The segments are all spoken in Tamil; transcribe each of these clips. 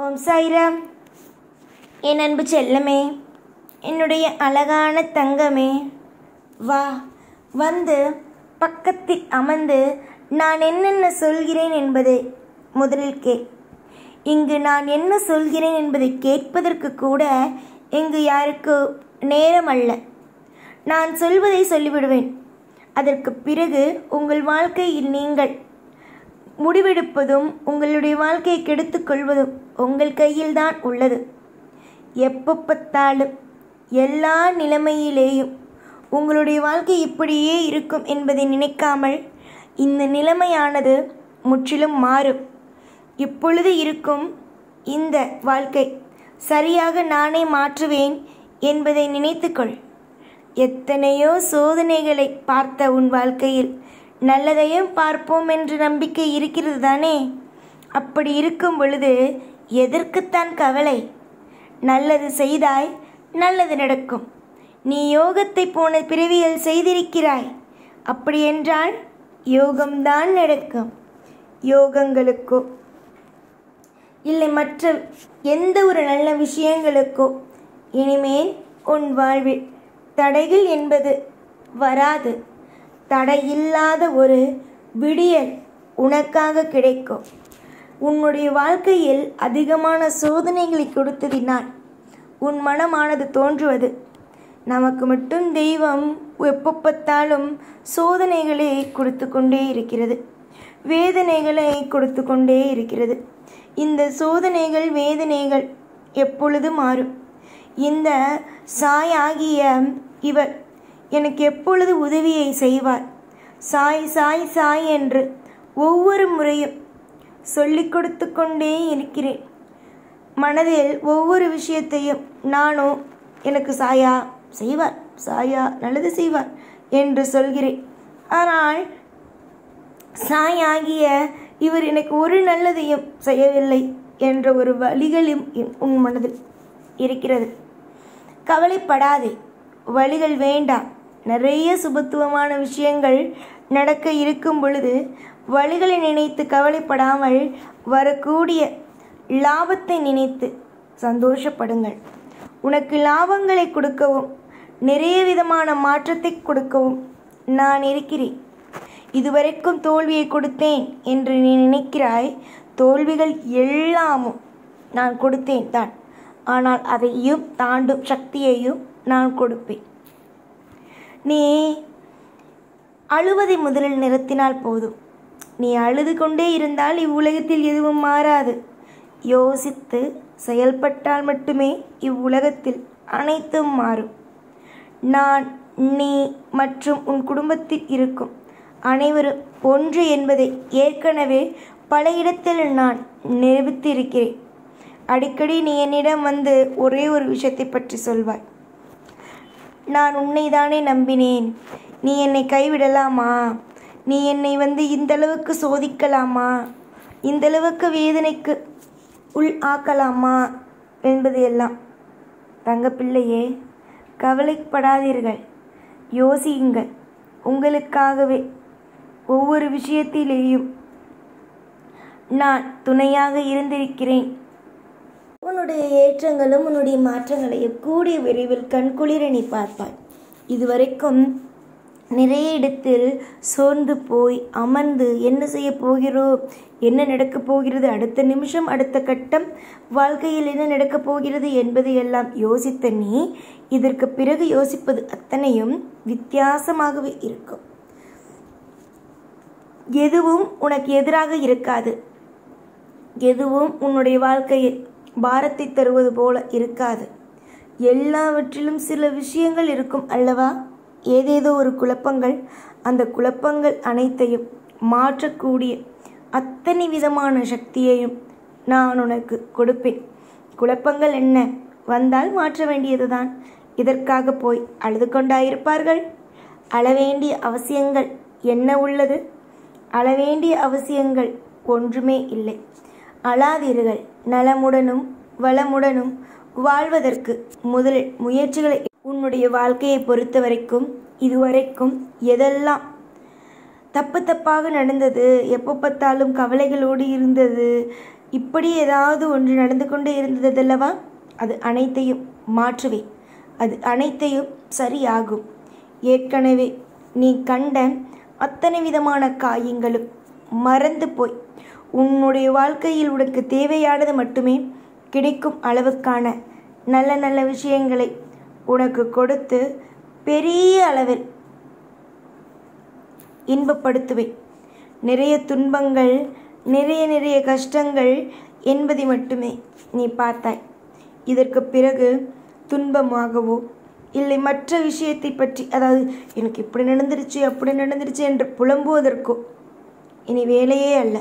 ஓம் சாய்ராம். என் அன்பு செல்லமே, என்னுடைய அழகான தங்கமே, வா, வந்து பக்கத்தில் அமர்ந்து நான் என்னென்ன சொல்கிறேன் என்பதை முதலில் இங்கு நான் என்ன சொல்கிறேன் என்பதை கேட்பதற்கு கூட இங்கு யாருக்கு நேரம் அல்ல. நான் சொல்வதை சொல்லிவிடுவேன். அதற்கு பிறகு உங்கள் வாழ்க்கையில் நீங்கள் முடிவெடுப்பதும் உங்களுடைய வாழ்க்கையை கெடுத்துக் கொள்வதும் உங்கள் கையில்தான் உள்ளது. எப்போ பார்த்தாலும் எல்லா நிலைமையிலேயும் உங்களுடைய வாழ்க்கை இப்படியே இருக்கும் என்பதை நினைக்காமல் இந்த நிலைமையானது முற்றிலும் மாறும். இப்பொழுது இருக்கும் இந்த வாழ்க்கை சரியாக நானே மாற்றுவேன் என்பதை நினைத்துக்கொள். எத்தனையோ சோதனைகளை பார்த்த உன் வாழ்க்கையில் நல்லதையும் பார்ப்போம் என்ற நம்பிக்கை இருக்கிறது தானே? அப்படி இருக்கும் பொழுது எதற்குத்தான் கவலை? நல்லது செய்தாய், நல்லது நடக்கும். நீ யோகத்தை போன பிறவியில் செய்திருக்கிறாய். அப்படி என்றால் யோகம்தான் நடக்கும். யோகங்களுக்கோ இல்லை மற்ற எந்த ஒரு நல்ல விஷயங்களுக்கோ இனிமேல் உன் வாழ்வில் தடைகள் என்பது வராது. தடையில்லாத ஒரு விடியல் உனக்காக கிடைக்கும். உன்னுடைய வாழ்க்கையில் அதிகமான சோதனைகளை கொடுத்ததினால் உன் மனமானது தோன்றுவது. நமக்கு மட்டும் தெய்வம் எப்போ பார்த்தாலும் சோதனைகளை கொடுத்து கொண்டே இருக்கிறது, வேதனைகளை கொடுத்து கொண்டே இருக்கிறது. இந்த சோதனைகள் வேதனைகள் எப்பொழுது மாறும்? இந்த சாய் ஆகிய இவர் எனக்கு எப்பொழுது உதவியை செய்வார்? சாய் சாய் சாய் என்று ஒவ்வொரு முறையும் சொல்லிக் கொடுத்து கொண்டே இருக்கிறேன். மனதில் ஒவ்வொரு விஷயத்தையும் நானும் எனக்கு சாயா செய்வார், சாயா நல்லது செய்வார் என்று சொல்கிறேன். ஆனால் சாய் ஆகிய இவர் எனக்கு ஒரு நல்லதையும் செய்யவில்லை என்ற ஒரு வழிகளும் உன் மனதில் இருக்கிறது. கவலைப்படாதே, வழிகள் வேண்டாம். நிறைய சுபத்துவமான விஷயங்கள் நடக்க இருக்கும் பொழுது வழிகளை நினைத்து கவலைப்படாமல் வரக்கூடிய லாபத்தை நினைத்து சந்தோஷப்படுங்கள். உனக்கு லாபங்களை கொடுக்கவும் நிறைய விதமான மாற்றத்தை கொடுக்கவும் நான் இருக்கிறேன். இதுவரைக்கும் தோல்வியை கொடுத்தேன் என்று நீ நினைக்கிறாய். தோல்விகள் எல்லாமும் நான் கொடுத்தேன் தான். ஆனால் அதையும் தாண்டும் சக்தியையும் நான் கொடுப்பேன். நீ அழுவதை முதலில் நிறுத்தினால் போதும். நீ அழுது கொண்டே இருந்தால் இவ்வுலகத்தில் எதுவும் மாறாது. யோசித்து செயல்பட்டால் மட்டுமே இவ்வுலகத்தில் அனைத்தும் மாறும். நான், நீ மற்றும் உன் குடும்பத்தில் இருக்கும் அனைவரும் ஒன்று என்பதை ஏற்கனவே பல இடத்தில் நான் நிரூபித்திருக்கிறேன். அடிக்கடி நீ என்னிடம் வந்து ஒரே ஒரு விஷயத்தை பற்றி சொல்வாய். நான் உன்னை தானே நம்பினேன், நீ என்னை கைவிடலாமா? நீ என்னை இந்தளவுக்கு சோதிக்கலாமா? இந்தளவுக்கு வேதனைக்கு உள் ஆக்கலாமா என்பது எல்லாம். தங்கப்பிள்ளையே, கவலைப்படாதீர்கள், யோசியுங்கள். உங்களுக்காகவே ஒவ்வொரு விஷயத்திலேயும் நான் துணையாக இருந்திருக்கிறேன். உன்னுடைய ஏற்றங்களும் உன்னுடைய மாற்றங்களையும் கூடிய விரைவில் கண்குளிர நீ பார்ப்பாய். இதுவரைக்கும் நிறைய இடத்தில் சோர்ந்து போய் அமர்ந்து என்ன செய்ய போகிறோம், என்ன நடக்கப் போகிறது, அடுத்த நிமிஷம் அடுத்த கட்டம் வாழ்க்கையில் என்ன நடக்கப் போகிறது என்பதை எல்லாம் யோசித்த நீ இதற்கு பிறகு யோசிப்பது அத்தனையும் வித்தியாசமாகவே இருக்கும். எதுவும் உனக்கு எதிராக இருக்காது. எதுவும் உன்னுடைய வாழ்க்கையில் பாரத்தை தருவது போல இருக்காது. எல்லாவற்றிலும் சில விஷயங்கள் இருக்கும் அல்லவா? ஏதேதோ ஒரு குழப்பங்கள். அந்த குழப்பங்கள் அனைத்தையும் மாற்றக்கூடிய அத்தனை விதமான சக்தியையும் நான் உனக்கு கொடுப்பேன். குழப்பங்கள் என்ன வந்தால் மாற்ற வேண்டியதுதான். இதற்காக போய் அழுது கொண்டாயிருப்பார்கள்? அழவேண்டிய அவசியங்கள் என்ன உள்ளது? அழவேண்டிய அவசியங்கள் ஒன்றுமே இல்லை. அழாதீர்கள். நலமுடனும் வளமுடனும் வாழ்வதற்கு முதலில் முயற்சிகளை. உன்னுடைய வாழ்க்கையை பொறுத்த வரைக்கும் இதுவரைக்கும் எதெல்லாம் தப்பாக நடந்தது, எப்போ பார்த்தாலும் கவலைகளோடு இருந்தது, இப்படி ஏதாவது ஒன்று நடந்து கொண்டே இருந்ததல்லவா? அது அனைத்தையும் மாற்றுவேன். அது அனைத்தையும் சரியாகும். ஏற்கனவே நீ கண்ட அத்தனை விதமான காயங்களும் மறந்து போய் உன்னுடைய வாழ்க்கையில் உனக்கு தேவையானது மட்டுமே கிடைக்கும் அளவுக்கான நல்ல நல்ல விஷயங்களை உனக்கு கொடுத்து பெரிய அளவில் இன்பப்படுத்துவேன். நிறைய துன்பங்கள், நிறைய கஷ்டங்கள் என்பதை மட்டுமே நீ பார்த்தாய். இதற்கு பிறகு துன்பமாகவோ இல்லை மற்ற விஷயத்தை பற்றி, அதாவது எனக்கு இப்படி நடந்துருச்சு அப்படி நடந்துருச்சு என்று புலம்புவதற்கோ இனி வேலையே அல்ல.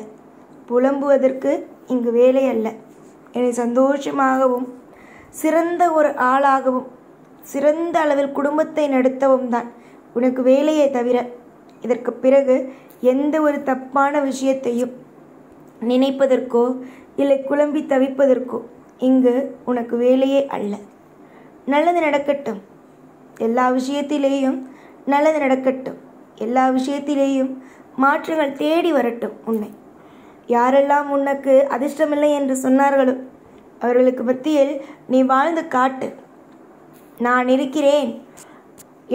புலம்புவதற்கு இங்கு வேலை அல்ல. என்னை சந்தோஷமாகவும் சிறந்த ஒரு ஆளாகவும் சிறந்த அளவில் குடும்பத்தை நடத்தவும் தான் உனக்கு வேலையே தவிர இதற்கு பிறகு எந்த ஒரு தப்பான விஷயத்தையும் நினைப்பதற்கோ இல்லை குழம்பி தவிப்பதற்கோ இங்கு உனக்கு வேலையே அல்ல. நல்லது நடக்கட்டும். எல்லா விஷயத்திலேயும் நல்லது நடக்கட்டும். எல்லா விஷயத்திலேயும் மாற்றங்கள் தேடி வரட்டும். உன்னை யாரெல்லாம் உனக்கு அதிர்ஷ்டமில்லை என்று சொன்னார்களோ அவர்களுக்கு மத்தியில் நீ வாழ்ந்து காட்டு. நான் இருக்கிறேன்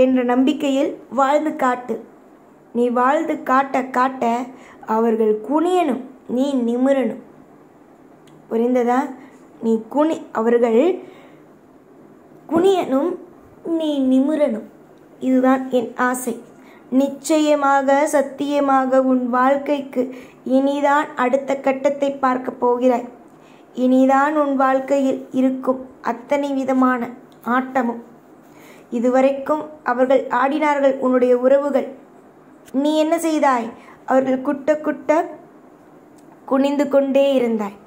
என்ற நம்பிக்கையில் வாழ்ந்து காட்டு. நீ வாழ்ந்து காட்ட காட்ட அவர்கள் குனியணும், நீ நிமிரணும். புரிந்ததா? அவர்கள் குனியணும், நீ நிமிரணும். இதுதான் என் ஆசை. நிச்சயமாக சத்தியமாக உன் வாழ்க்கைக்கு இனிதான் அடுத்த கட்டத்தை பார்க்க போகிறாய். இனிதான் உன் வாழ்க்கையில் இருக்கும் அத்தனை விதமான ஆட்டமும். இதுவரைக்கும் அவர்கள் ஆடினார்கள் உன்னுடைய உறவுகள். நீ என்ன செய்தாய்? அவர்கள் குட்ட குனிந்து கொண்டே இருந்தாய்.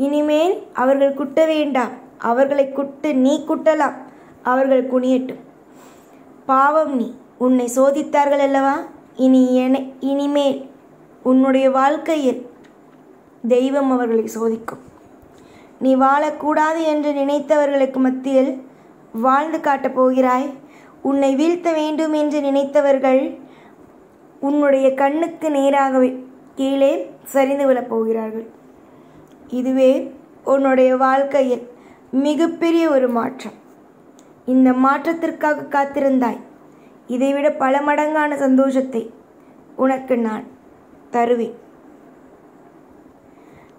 இனிமேல் அவர்கள் குட்ட வேண்டாம். அவர்களை குட்டு நீ குட்டலாம். அவர்கள் குனியட்டும். பாவம், நீ உன்னை சோதித்தார்கள் அல்லவா? இனிமேல் உன்னுடைய வாழ்க்கையில் தெய்வம் அவர்களை சோதிக்கும். நீ வாழக்கூடாது என்று நினைத்தவர்களுக்கு மத்தியில் வாழ்ந்து காட்டப் போகிறாய். உன்னை வீழ்த்த வேண்டும் என்று நினைத்தவர்கள் உன்னுடைய கண்ணுக்கு நேராகவே கீழே சரிந்து விழப் போகிறார்கள். இதுவே உன்னுடைய வாழ்க்கையில் மிகப்பெரிய ஒரு மாற்றம். இந்த மாற்றத்திற்காக காத்திருந்தாய். இதைவிட பல மடங்கான சந்தோஷத்தை உனக்கு நான் தருவேன்.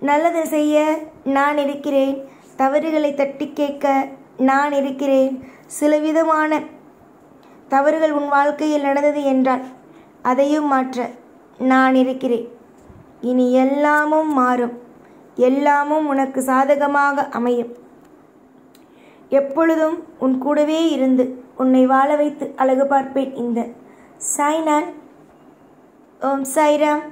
நல்லது செய்ய நான் இருக்கிறேன். தவறுகளை தட்டி கேட்க நான் இருக்கிறேன். சில விதமான தவறுகள் உன் வாழ்க்கையில் நடந்தது என்றால் அதையும் மாற்ற நான் இருக்கிறேன். இனி எல்லாமும் மாறும். எல்லாமும் உனக்கு சாதகமாக அமையும். எப்பொழுதும் உன் கூடவே இருந்து உன்னை வாழ வைத்து அழகு பார்ப்பேன். இந்த சாய்நான். ஓம் சாய்ராம்.